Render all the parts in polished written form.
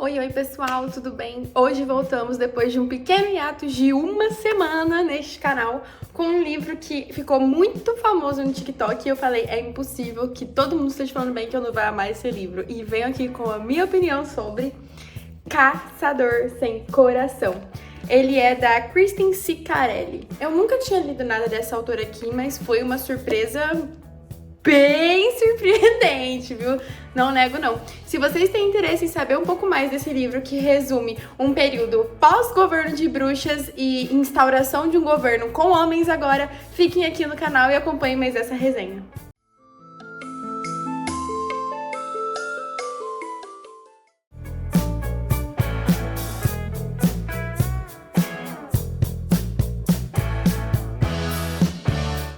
Oi, oi pessoal, tudo bem? Hoje voltamos depois de um pequeno hiato de uma semana neste canal com um livro que ficou muito famoso no TikTok e eu falei, é impossível que todo mundo esteja falando bem que eu não vou amar esse livro. E venho aqui com a minha opinião sobre Caçador Sem Coração. Ele é da Kristin Ciccarelli. Eu nunca tinha lido nada dessa autora aqui, mas foi uma surpresa bem surpreendente, viu? Não nego, não. Se vocês têm interesse em saber um pouco mais desse livro que resume um período pós-governo de bruxas e instauração de um governo com homens agora, fiquem aqui no canal e acompanhem mais essa resenha.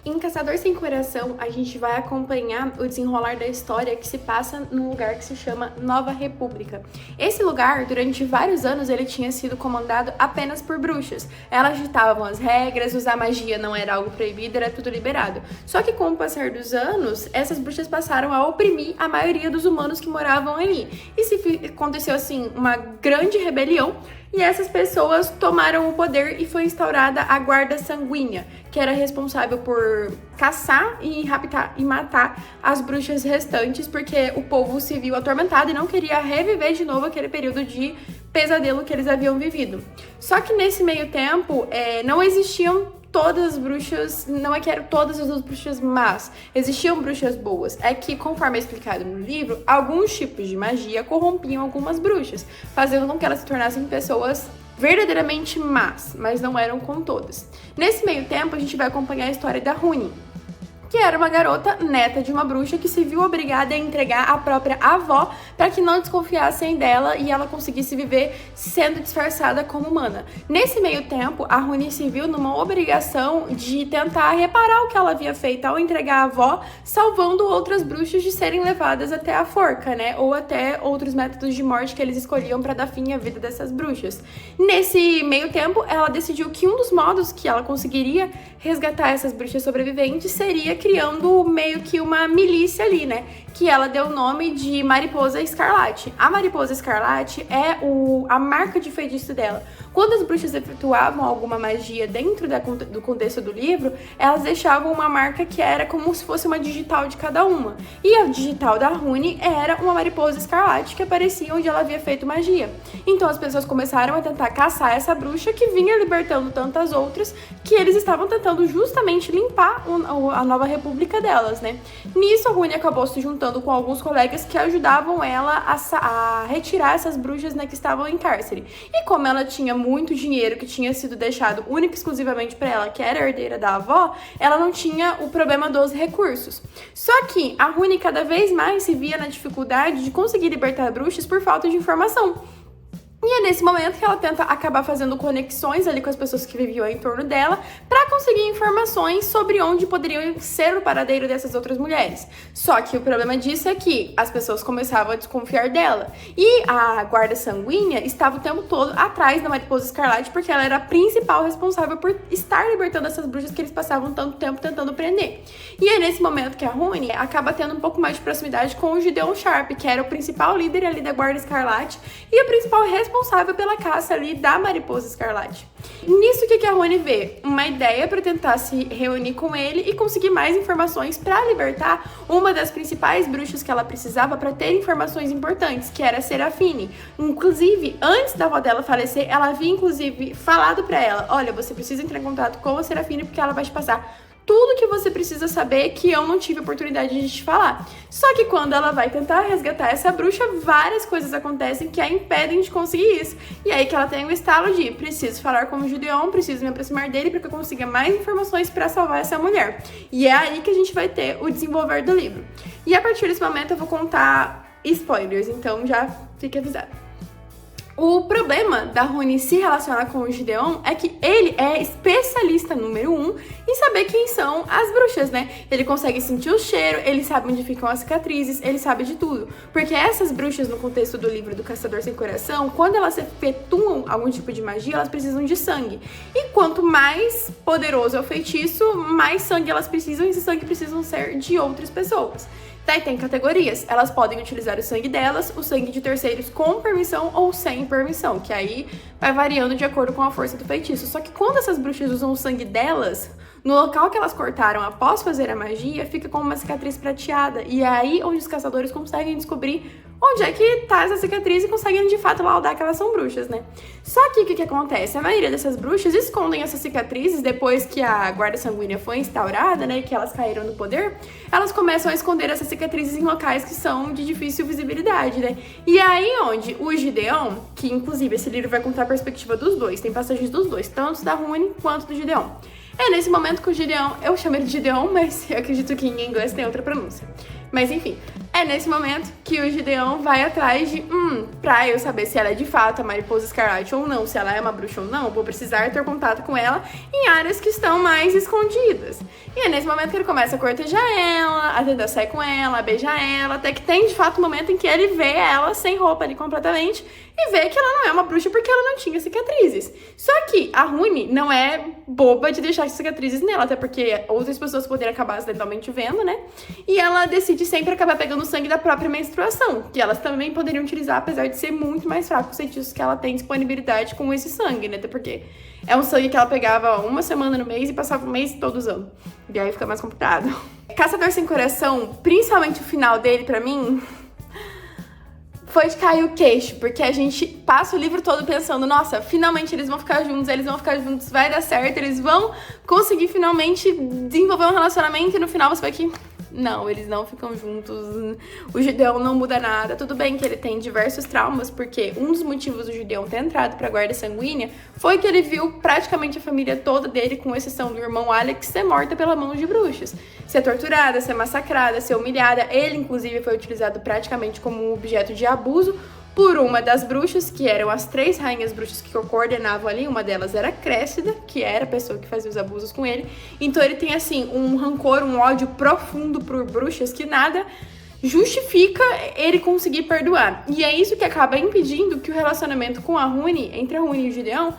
Em Caçador Sem Coração, a gente vai acompanhar o desenrolar da história que se passa num lugar que se chama Nova República. Esse lugar, durante vários anos, ele tinha sido comandado apenas por bruxas. Elas ditavam as regras, usar magia não era algo proibido, era tudo liberado. Só que com o passar dos anos, essas bruxas passaram a oprimir a maioria dos humanos que moravam ali. E aconteceu, assim, uma grande rebelião, e essas pessoas tomaram o poder e foi instaurada a Guarda Sanguínea, que era responsável por caçar e raptar e matar as bruxas restantes, porque o povo se viu atormentado e não queria reviver de novo aquele período de pesadelo que eles haviam vivido. Só que nesse meio tempo, não existiam todas as bruxas, não é que eram todas as bruxas más, existiam bruxas boas. É que, conforme é explicado no livro, alguns tipos de magia corrompiam algumas bruxas, fazendo com que elas se tornassem pessoas verdadeiramente más, mas não eram com todas. Nesse meio tempo, a gente vai acompanhar a história da Runi, que era uma garota neta de uma bruxa que se viu obrigada a entregar a própria avó para que não desconfiassem dela e ela conseguisse viver sendo disfarçada como humana. Nesse meio tempo, a Runi se viu numa obrigação de tentar reparar o que ela havia feito ao entregar a avó, salvando outras bruxas de serem levadas até a forca, né? Ou até outros métodos de morte que eles escolhiam para dar fim à vida dessas bruxas. Nesse meio tempo, ela decidiu que um dos modos que ela conseguiria resgatar essas bruxas sobreviventes seria criando meio que uma milícia ali, né? Que ela deu o nome de Mariposa Escarlate. A Mariposa Escarlate é a marca de feitiço dela. Quando as bruxas efetuavam alguma magia dentro do contexto do livro, elas deixavam uma marca que era como se fosse uma digital de cada uma. E a digital da Runi era uma Mariposa Escarlate que aparecia onde ela havia feito magia. Então as pessoas começaram a tentar caçar essa bruxa que vinha libertando tantas outras, que eles estavam tentando justamente limpar a Nova República delas, né? Nisso a Runi acabou se juntando com alguns colegas que ajudavam ela a retirar essas bruxas, né, que estavam em cárcere. E como ela tinha muito dinheiro que tinha sido deixado única e exclusivamente para ela, que era a herdeira da avó, ela não tinha o problema dos recursos. Só que a Runi cada vez mais se via na dificuldade de conseguir libertar bruxas por falta de informação. E é nesse momento que ela tenta acabar fazendo conexões ali com as pessoas que viviam em torno dela para conseguir informações sobre onde poderiam ser o paradeiro dessas outras mulheres. Só que o problema disso é que as pessoas começavam a desconfiar dela. E a Guarda Sanguínea estava o tempo todo atrás da Mariposa Escarlate porque ela era a principal responsável por estar libertando essas bruxas que eles passavam tanto tempo tentando prender. E é nesse momento que a Runi acaba tendo um pouco mais de proximidade com o Gideon Sharp, que era o principal líder ali da Guarda Escarlate e o principal responsável pela caça ali da Mariposa Escarlate. Nisso, o que a Runi vê? Uma ideia para tentar se reunir com ele e conseguir mais informações para libertar uma das principais bruxas que ela precisava para ter informações importantes, que era a Serafine. Inclusive, antes da avó dela falecer, ela havia inclusive falado para ela, olha, você precisa entrar em contato com a Serafine porque ela vai te passar tudo que você precisa saber que eu não tive oportunidade de te falar. Só que quando ela vai tentar resgatar essa bruxa, várias coisas acontecem que a impedem de conseguir isso. E aí que ela tem o estalo de preciso falar com o Gideon, preciso me aproximar dele para que eu consiga mais informações para salvar essa mulher. E é aí que a gente vai ter o desenvolver do livro. E a partir desse momento eu vou contar spoilers, então já fique avisado. O problema da Runi se relacionar com o Gideon é que ele é especialista número 1 em saber quem são as bruxas, né? Ele consegue sentir o cheiro, ele sabe onde ficam as cicatrizes, ele sabe de tudo. Porque essas bruxas, no contexto do livro do Caçador Sem Coração, quando elas efetuam algum tipo de magia, elas precisam de sangue. E quanto mais poderoso é o feitiço, mais sangue elas precisam, e esse sangue precisam ser de outras pessoas. Daí tem categorias, elas podem utilizar o sangue delas, o sangue de terceiros com permissão ou sem permissão, que aí vai variando de acordo com a força do feitiço. Só que quando essas bruxas usam o sangue delas, no local que elas cortaram após fazer a magia, fica com uma cicatriz prateada. E é aí onde os caçadores conseguem descobrir onde é que tá essa cicatriz e conseguem de fato laudar que elas são bruxas, né? Só que o que acontece? A maioria dessas bruxas escondem essas cicatrizes depois que a guarda sanguínea foi instaurada, né? Que elas caíram no poder, elas começam a esconder essas cicatrizes em locais que são de difícil visibilidade, né? E aí onde o Gideon, que inclusive esse livro vai contar a perspectiva dos dois, tem passagens dos dois, tanto da Rune quanto do Gideon. É nesse momento que o Gideon, eu chamo ele de Gideon, mas eu acredito que em inglês tem outra pronúncia. Mas enfim, é nesse momento que o Gideon vai atrás de, pra eu saber se ela é de fato a Mariposa Escarlate ou não, se ela é uma bruxa ou não, vou precisar ter contato com ela em áreas que estão mais escondidas. E é nesse momento que ele começa a cortejar ela, a tentar sair com ela, a beijar ela, até que tem de fato um momento em que ele vê ela sem roupa ali completamente e vê que ela não é uma bruxa porque ela não tinha cicatrizes. Só que a Rune não é boba de deixar cicatrizes nela, até porque outras pessoas poderiam acabar acidentalmente vendo, né? E ela decide sempre acabar pegando o sangue da própria menstruação, que elas também poderiam utilizar, apesar de ser muito mais fraco os feitiços que ela tem disponibilidade com esse sangue, né? Até porque é um sangue que ela pegava uma semana no mês e passava o mês todo usando. E aí fica mais complicado. Caçador Sem Coração, principalmente o final dele, pra mim, foi de cair o queixo, porque a gente passa o livro todo pensando, nossa, finalmente eles vão ficar juntos, vai dar certo, eles vão conseguir finalmente desenvolver um relacionamento e no final você vai que não, eles não ficam juntos, o Gideon não muda nada. Tudo bem que ele tem diversos traumas, porque um dos motivos do Gideon ter entrado pra guarda sanguínea foi que ele viu praticamente a família toda dele, com exceção do irmão Alex, ser morta pela mão de bruxas. Ser torturada, ser massacrada, ser humilhada. Ele, inclusive, foi utilizado praticamente como um objeto de abuso por uma das bruxas, que eram as 3 rainhas bruxas que coordenavam ali. Uma delas era Cressida, que era a pessoa que fazia os abusos com ele. Então ele tem, assim, um rancor, um ódio profundo por bruxas que nada justifica ele conseguir perdoar. E é isso que acaba impedindo que o relacionamento com a Rune, entre a Rune e o Gideon,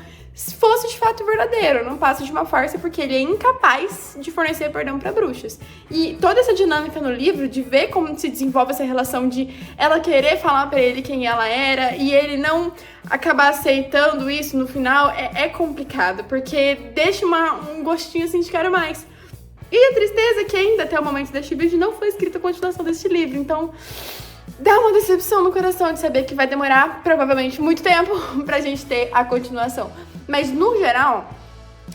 fosse de fato verdadeiro, não passa de uma farsa, porque ele é incapaz de fornecer perdão para bruxas. E toda essa dinâmica no livro, de ver como se desenvolve essa relação de ela querer falar para ele quem ela era e ele não acabar aceitando isso no final, é complicado, porque deixa um gostinho assim de quero mais. E a tristeza é que ainda até o momento deste vídeo não foi escrita a continuação deste livro, então dá uma decepção no coração de saber que vai demorar provavelmente muito tempo pra gente ter a continuação. Mas, no geral,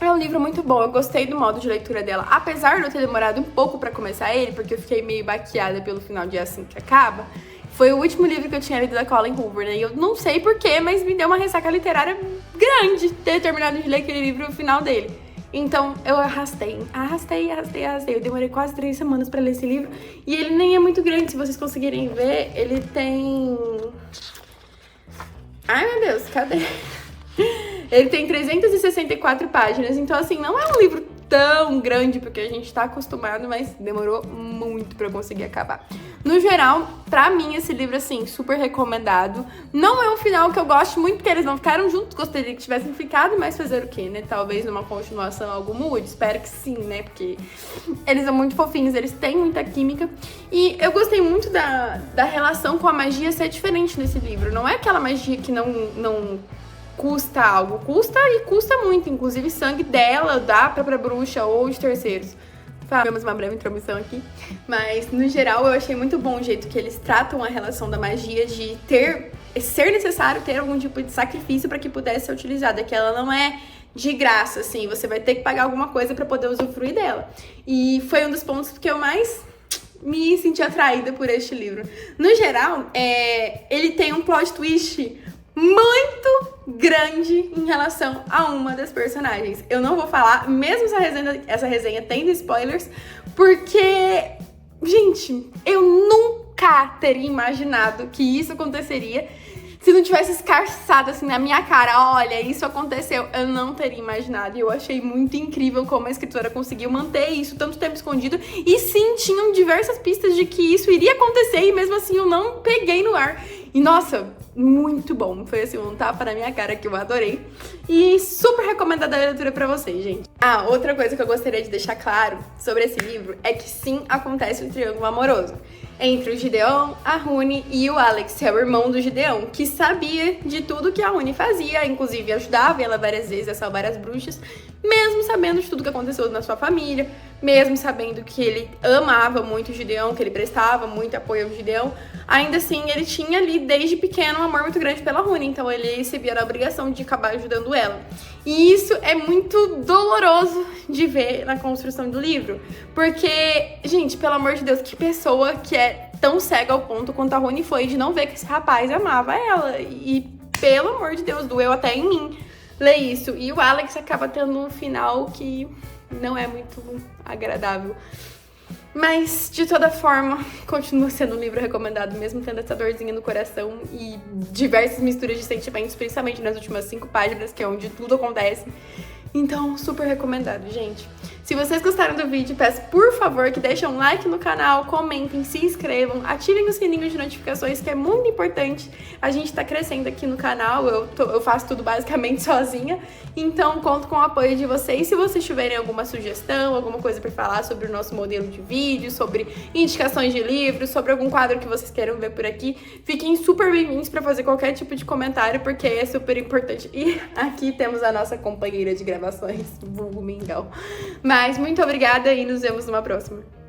é um livro muito bom. Eu gostei do modo de leitura dela. Apesar de eu ter demorado um pouco pra começar ele, porque eu fiquei meio baqueada pelo final de Assim Que Acaba, foi o último livro que eu tinha lido da Colleen Hoover, né? E eu não sei porquê, mas me deu uma ressaca literária grande ter terminado de ler aquele livro no final dele. Então, eu arrastei. Eu demorei quase 3 semanas pra ler esse livro. E ele nem é muito grande, se vocês conseguirem ver. Ele tem... Ai, meu Deus, cadê? Ele tem 364 páginas, então assim, não é um livro tão grande porque a gente tá acostumado, mas demorou muito pra eu conseguir acabar. No geral, pra mim, esse livro, assim, super recomendado. Não é um final que eu gosto muito, porque eles não ficaram juntos, gostaria que tivessem ficado, mas fazer o quê, né? Talvez numa continuação algo mude, espero que sim, né? Porque eles são muito fofinhos, eles têm muita química. E eu gostei muito da relação com a magia ser diferente nesse livro. Não é aquela magia que não custa algo, custa e custa muito, inclusive sangue dela, da própria bruxa ou de terceiros. Tivemos uma breve intromissão aqui, mas no geral eu achei muito bom o jeito que eles tratam a relação da magia, de ser necessário ter algum tipo de sacrifício para que pudesse ser utilizada, que ela não é de graça, assim, você vai ter que pagar alguma coisa para poder usufruir dela. E foi um dos pontos que eu mais me senti atraída por este livro. No geral, ele tem um plot twist muito grande em relação a uma das personagens. Eu não vou falar, mesmo essa resenha tendo spoilers, porque, gente, eu nunca teria imaginado que isso aconteceria se não tivesse escarçado assim na minha cara. Olha, isso aconteceu. Eu não teria imaginado. E eu achei muito incrível como a escritora conseguiu manter isso tanto tempo escondido. E sim, tinham diversas pistas de que isso iria acontecer e mesmo assim eu não peguei no ar. E nossa, muito bom. Foi assim, um tapa na minha cara que eu adorei. E super recomendada a leitura pra vocês, gente. Ah, outra coisa que eu gostaria de deixar claro sobre esse livro é que sim, acontece um triângulo amoroso. entre o Gideon, a Rune e o Alex, que é o irmão do Gideon, que sabia de tudo que a Rune fazia, inclusive ajudava ela várias vezes a salvar as bruxas, mesmo sabendo de tudo que aconteceu na sua família, mesmo sabendo que ele amava muito o Gideon, que ele prestava muito apoio ao Gideon, ainda assim ele tinha ali desde pequeno um amor muito grande pela Rune, então ele se via na obrigação de acabar ajudando ela. E isso é muito doloroso de ver na construção do livro, porque, gente, pelo amor de Deus, que pessoa que é tão cega ao ponto quanto a Rune foi de não ver que esse rapaz amava ela, e pelo amor de Deus, doeu até em mim ler isso. E o Alex acaba tendo um final que não é muito agradável. Mas, de toda forma, continua sendo um livro recomendado, mesmo tendo essa dorzinha no coração e diversas misturas de sentimentos, principalmente nas últimas 5 páginas, que é onde tudo acontece. Então, super recomendado, gente. Se vocês gostaram do vídeo, peço por favor que deixem um like no canal, comentem, se inscrevam, ativem o sininho de notificações, que é muito importante. A gente tá crescendo aqui no canal, eu faço tudo basicamente sozinha, então conto com o apoio de vocês. Se vocês tiverem alguma sugestão, alguma coisa pra falar sobre o nosso modelo de vídeo, sobre indicações de livros, sobre algum quadro que vocês queiram ver por aqui, fiquem super bem-vindos pra fazer qualquer tipo de comentário, porque é super importante. E aqui temos a nossa companheira de gravações, vulgo Mingau. Mas muito obrigada e nos vemos numa próxima.